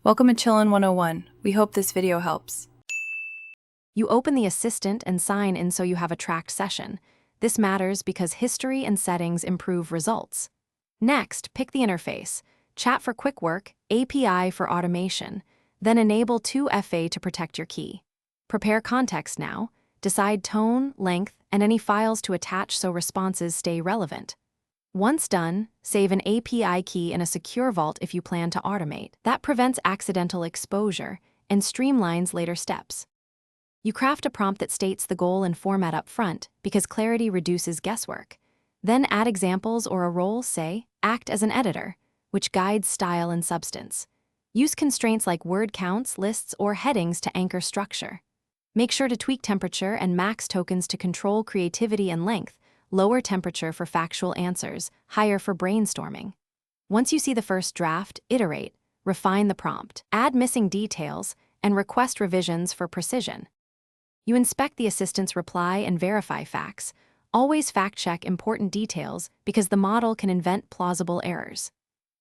Welcome to Chillin' 101. We hope this video helps. You open the assistant and sign in so you have a tracked session. This matters because history and settings improve results. Next, pick the interface. Chat for quick work, API for automation. Then enable 2FA to protect your key. Prepare context now. Decide tone, length, and any files to attach so responses stay relevant. Once done, save an API key in a secure vault if you plan to automate. That prevents accidental exposure and streamlines later steps. You craft a prompt that states the goal and format up front because clarity reduces guesswork. Then add examples or a role, say, act as an editor, which guides style and substance. Use constraints like word counts, lists, or headings to anchor structure. Make sure to tweak temperature and max tokens to control creativity and length. Lower temperature for factual answers, higher for brainstorming. Once you see the first draft, iterate, refine the prompt, add missing details, and request revisions for precision. You inspect the assistant's reply and verify facts. Always fact-check important details because the model can invent plausible errors.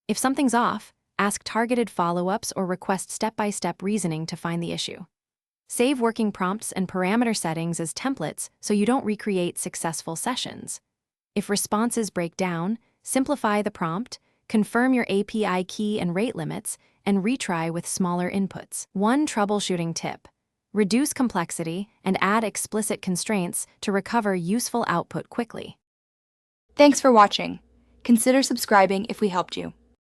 If something's off, ask targeted follow-ups or request step-by-step reasoning to find the issue. Save working prompts and parameter settings as templates so you don't recreate successful sessions. If responses break down, simplify the prompt, confirm your API key and rate limits, and retry with smaller inputs. One troubleshooting tip: reduce complexity and add explicit constraints to recover useful output quickly. Thanks for watching. Consider subscribing if we helped you.